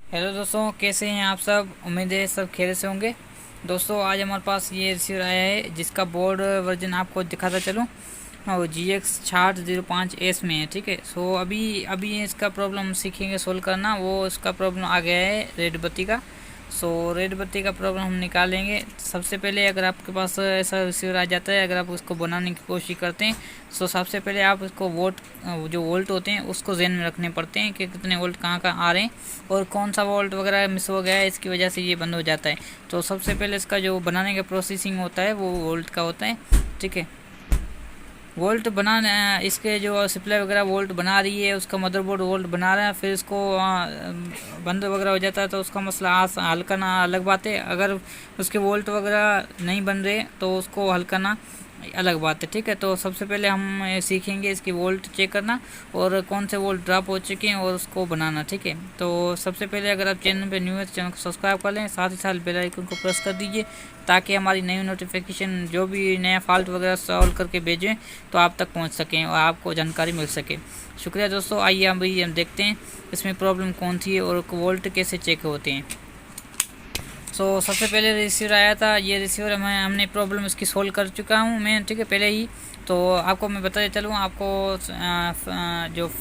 Hello दोस्तों, कैसे हैं आप सब। उम्मीद है सब खेल से होंगे। दोस्तों आज हमारे पास ये रिसीवर आया है जिसका बोर्ड वर्जन आपको दिखाता चलूँ। हाँ, वो GX6005S में है। ठीक है, सो अभी अभी इसका प्रॉब्लम सीखेंगे सोल्व करना। वो इसका प्रॉब्लम आ गया है रेड बत्ती का। सो रेड बत्ती का प्रॉब्लम हम निकालेंगे। सबसे पहले अगर आपके पास ऐसा रिसीवर आ जाता है, अगर आप उसको बनाने की कोशिश करते हैं, सो सबसे पहले आप उसको जो वोल्ट होते हैं उसको ध्यान में रखने पड़ते हैं कि कितने वोल्ट कहाँ कहाँ आ रहे हैं और कौन सा वोल्ट वगैरह मिस हो गया है, इसकी वजह से ये बंद हो जाता है। तो सबसे पहले इसका जो बनाने का प्रोसेसिंग होता है वो वोल्ट का होता है। ठीक है, वोल्ट बनाना, इसके जो सप्लाई वगैरह वोल्ट बना रही है, उसका मदरबोर्ड वोल्ट बना रहा है, फिर इसको बंद वगैरह हो जाता है तो उसका मसला हल करना अलग बात है। अगर उसके वोल्ट वगैरह नहीं बन रहे तो उसको हल करना अलग बात है। ठीक है, तो सबसे पहले हम सीखेंगे इसकी वोल्ट चेक करना और कौन से वोल्ट ड्रॉप हो चुके हैं और उसको बनाना। ठीक है, तो सबसे पहले अगर आप चैनल पे न्यू है तो चैनल को सब्सक्राइब कर लें, साथ ही साथ बेल आइकन को प्रेस कर दीजिए ताकि हमारी नई नोटिफिकेशन जो भी नया फॉल्ट वगैरह सॉल्व करके भेजें तो आप तक पहुंच सकें और आपको जानकारी मिल सके। शुक्रिया दोस्तों। आइए हम देखते हैं इसमें प्रॉब्लम कौन सी है और वोल्ट कैसे चेक होते हैं। सबसे पहले रिसीवर आया था, ये रिसीवर हमने प्रॉब्लम इसकी सोल्व कर चुका हूँ मैं। ठीक है, पहले ही तो आपको मैं बताते चलूँ, आपको जो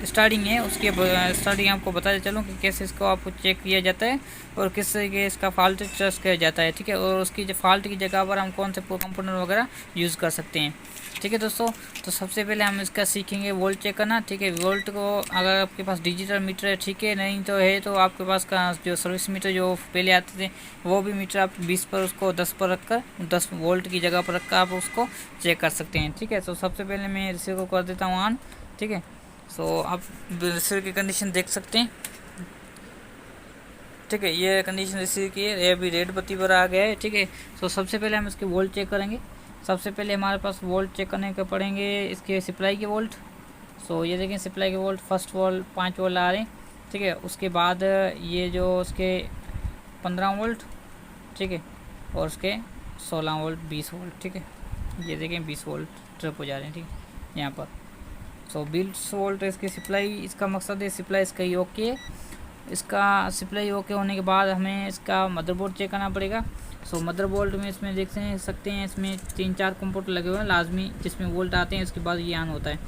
स्टार्टिंग है उसकी स्टार्टिंग आपको बताते चलूँ कि कैसे इसको आपको चेक किया जाता है और किस तरीके के इसका फॉल्ट टेस्ट किया जाता है। ठीक है, और उसकी जो फॉल्ट की जगह पर हम कौन से कंपोनेंट वगैरह यूज़ कर सकते हैं। ठीक है दोस्तों, तो सबसे पहले हम इसका सीखेंगे वोल्ट चेक करना। ठीक है, वोल्ट को अगर आपके पास डिजिटल मीटर है, ठीक है, नहीं तो है तो आपके पास का जो सर्विस मीटर जो पहले आते थे वो भी मीटर आप 20 पर उसको 10 पर रखकर 10 वोल्ट की जगह पर रखकर आप उसको चेक कर सकते हैं। ठीक है, तो सबसे पहले मैं रिसीवर को कर देता हूँ ऑन। ठीक है, आप रिसीवर की कंडीशन देख सकते हैं। ठीक है, ये कंडीशन रिसीवर की है, ये अभी रेड बत्ती पर आ गया है। ठीक है, सबसे पहले हम इसके वोल्ट चेक करेंगे। सबसे पहले हमारे पास वोल्ट चेक करने के पड़ेंगे इसके सप्लाई के वोल्ट। ये देखें सप्लाई के वोल्ट, फर्स्ट वोल्ट 5 वोल्ट आ रहे हैं। ठीक है, उसके बाद ये जो उसके 15 वोल्ट, ठीक है, और उसके 16 वोल्ट 20 वोल्ट। ठीक है, ये देखें 20 वोल्ट ट्रिप हो जा रहे हैं। ठीक है, यहाँ पर 20 वोल्ट इसकी सप्लाई, इसका मकसद है सप्लाई इसका ही ओके है। इसका सप्लाई ओके होने के बाद हमें इसका मदरबोर्ड चेक करना पड़ेगा। मदरबोर्ड में इसमें देख सकते हैं इसमें 3-4 कंपोनेंट लगे हुए हैं लाजमी, जिसमें वोल्ट आते हैं, उसके बाद ये ऑन होता है।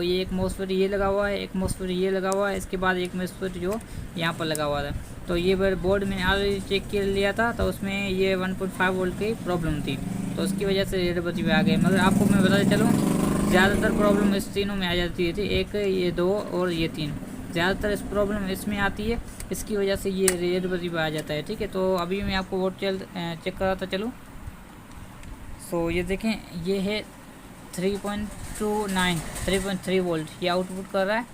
ये एक मॉसफेट ये लगा हुआ है, एक मॉसफेट ये लगा हुआ है, इसके बाद एक मॉसफेट जो यहाँ पर लगा हुआ था। तो ये बोर्ड मैंने ऑलरेडी चेक कर लिया था, तो उसमें ये 1.5 वोल्ट की प्रॉब्लम थी, तो उसकी वजह से रेड बत्ती पे आ गए। मगर आपको मैं बताते चलूँ, ज़्यादातर प्रॉब्लम इस तीनों में आ जाती थी, एक ये 2 और ये 3, ज़्यादातर इस प्रॉब्लम इसमें आती है, इसकी वजह से ये रेड बत्ती पे आ जाता है। ठीक है, तो अभी मैं आपको वोल्ट चेक कराता चलूँ। ये देखें, ये है 3.3 वोल्ट ये आउटपुट कर रहा है।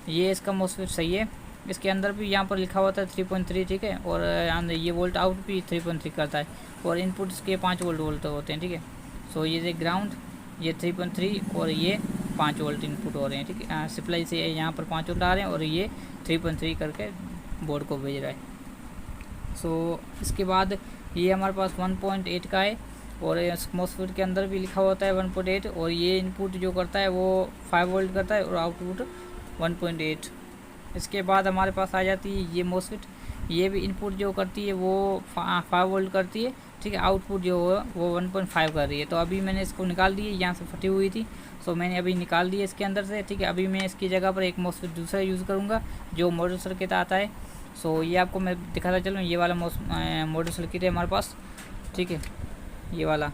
ये इसका मॉसफेट सही है, इसके अंदर भी यहाँ पर लिखा हुआ था 3.3। ठीक है, और ये वोल्ट आउट भी 3.3 करता है और इनपुट इसके 5 वोल्ट होते हैं। ठीक है, ये देख ग्राउंड, ये 3.3 और ये 5 वोल्ट इनपुट हो रहे हैं। ठीक है, सप्लाई से यहाँ पर 5 वोल्ट आ रहे हैं और ये 3.3 करके बोर्ड को भेज रहा है। इसके बाद ये हमारे पास 1.8 का है और मॉसफेट के अंदर भी लिखा होता है 1.8, और ये इनपुट जो करता है वो 5 वोल्ट करता है और आउटपुट 1.8। इसके बाद हमारे पास आ जाती है ये मॉसफेट, ये भी इनपुट जो करती है वो 5 वोल्ट करती है। ठीक है, आउटपुट जो है वो 1.5 कर रही है। तो अभी मैंने इसको निकाल दी है, यहाँ से फटी हुई थी, मैंने अभी निकाल दी है इसके अंदर से। ठीक है, अभी मैं इसकी जगह पर एक मॉसफेट दूसरा यूज़ करूँगा जो मॉडल सर्किट आता है। ये आपको मैं दिखाता चलूँ, ये वाला मॉडल सर्किट है हमारे पास। ठीक है, ये वाला।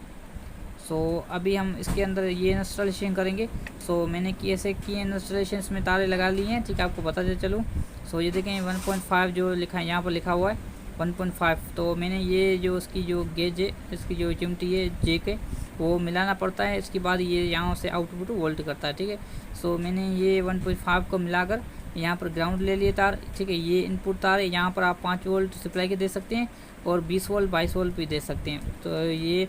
अभी हम इसके अंदर ये इंस्टॉलेशन करेंगे। मैंने कैसे किए इंस्टॉलेशन, इसमें तारे लगा लिए हैं। ठीक है, आपको बताते चलूँ। ये देखें 1.5 जो लिखा है, यहाँ पर लिखा हुआ है 1.5। तो मैंने ये जो उसकी जो गेज है, इसकी जो चिमटी है जे के, वो मिलाना पड़ता है। इसके बाद ये यहाँ से आउटपुट वोल्ट करता है। ठीक है, मैंने ये 1.5 को मिलाकर यहाँ पर ग्राउंड ले लिए तार। ठीक है, ये इनपुट तार है, यहाँ पर आप 5 वोल्ट सप्लाई के दे सकते हैं और 20 वोल्ट 22 वोल्ट भी दे सकते हैं। ये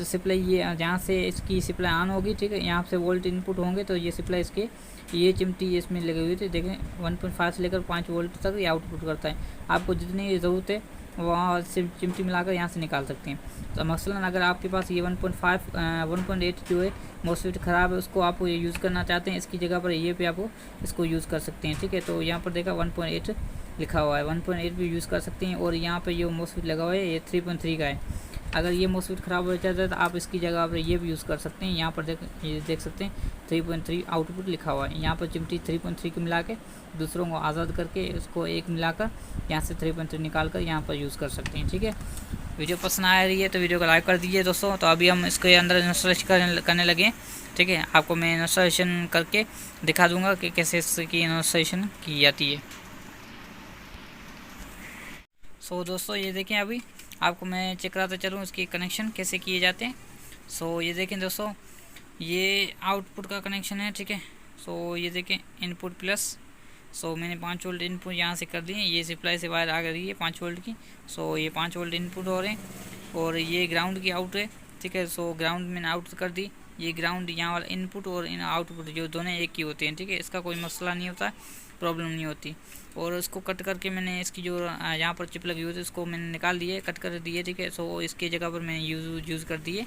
सप्लाई ये जहाँ से इसकी सप्लाई ऑन होगी, ठीक है, यहाँ से वोल्ट इनपुट होंगे तो ये सप्लाई इसके ये चिमटी इसमें लगी हुई थी। देखें 1.5 से लेकर 5 वोल्ट तक ये आउटपुट करता है। आपको जितनी ज़रूरत है वहाँ से चिमटी मिलाकर यहाँ से निकाल सकते हैं। तो मसलन अगर आपके पास ये 1.8 जो है मोस्फेट ख़राब है, उसको आप यूज़ करना चाहते हैं, इसकी जगह पर ये पे आप इसको यूज़ कर सकते हैं, ठीक है। तो यहाँ पर देखा 1.8 लिखा हुआ है, 1.8 भी यूज़ कर सकते हैं। और यहाँ पर ये मोस्फेट लगा हुआ है, ये 3.3 का है। अगर ये मोस्फेट ख़राब हो जाता है तो आप इसकी जगह पर ये भी यूज़ कर सकते हैं। यहाँ पर ये देख सकते हैं 3.3 आउटपुट लिखा हुआ है। यहाँ पर चिमटी 3.3 को मिला के दूसरों को आज़ाद करके उसको एक मिलाकर यहाँ से 3.3 निकाल कर यहाँ पर यूज़ कर सकते हैं, ठीक है। वीडियो पसंद आ रही है तो वीडियो को लाइक कर दीजिए दोस्तों। तो अभी हम इसके अंदर इंस्टॉलेशन करने लगे, ठीक है। आपको मैं इंस्टॉलेशन करके दिखा दूंगा कि कैसे इसकी इंस्टॉलेशन की जाती है। सो दोस्तों ये देखें, अभी आपको मैं चेक कराता चलूँ इसकी कनेक्शन कैसे किए जाते हैं। सो ये देखें दोस्तों, ये आउटपुट का कनेक्शन है, ठीक है। सो ये देखें इनपुट प्लस। सो मैंने 5 वोल्ट इनपुट यहाँ से कर दिए, ये सप्लाई से वायर आ गई है 5 वोल्ट की। सो ये 5 वोल्ट इनपुट हो रहे हैं और ये ग्राउंड की आउट है, ठीक है। सो ग्राउंड मैंने आउट कर दी, ये ग्राउंड यहाँ वाला इनपुट और इन आउटपुट जो दोनों एक ही होते हैं, ठीक है। इसका कोई मसला नहीं होता, प्रॉब्लम नहीं होती। और उसको कट करके मैंने इसकी जो यहाँ पर चिप लगी हुई थी उसको मैंने निकाल दिए, कट कर दिए, ठीक है। सो इसकी जगह पर मैंने यूज़ कर दिए।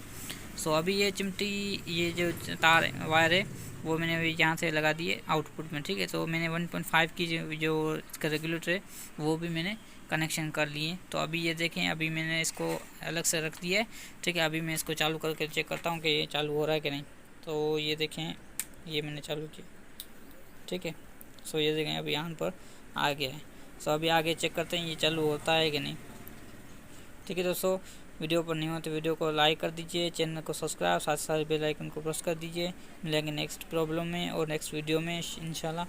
सो अभी ये चिमटी, ये जो तार वायर है वो मैंने अभी यहाँ से लगा दिए आउटपुट में, ठीक है। तो मैंने 1.5 की जो इसका रेगुलेटर है वो भी मैंने कनेक्शन कर लिए। तो अभी ये देखें, अभी मैंने इसको अलग से रख दिया है, ठीक है। अभी मैं इसको चालू करके चेक करता हूँ कि ये चालू हो रहा है कि नहीं। तो ये देखें, ये मैंने चालू किया, ठीक है। सो ये देखें अभी यहाँ पर आ गया है। सो अभी आगे चेक करते हैं ये चालू होता है कि नहीं, ठीक है दोस्तों। वीडियो पर नहीं हो तो वीडियो को लाइक कर दीजिए, चैनल को सब्सक्राइब, साथ साथ बेल आइकन को प्रेस कर दीजिए। मिलेंगे नेक्स्ट प्रॉब्लम में और नेक्स्ट वीडियो में इंशाल्लाह।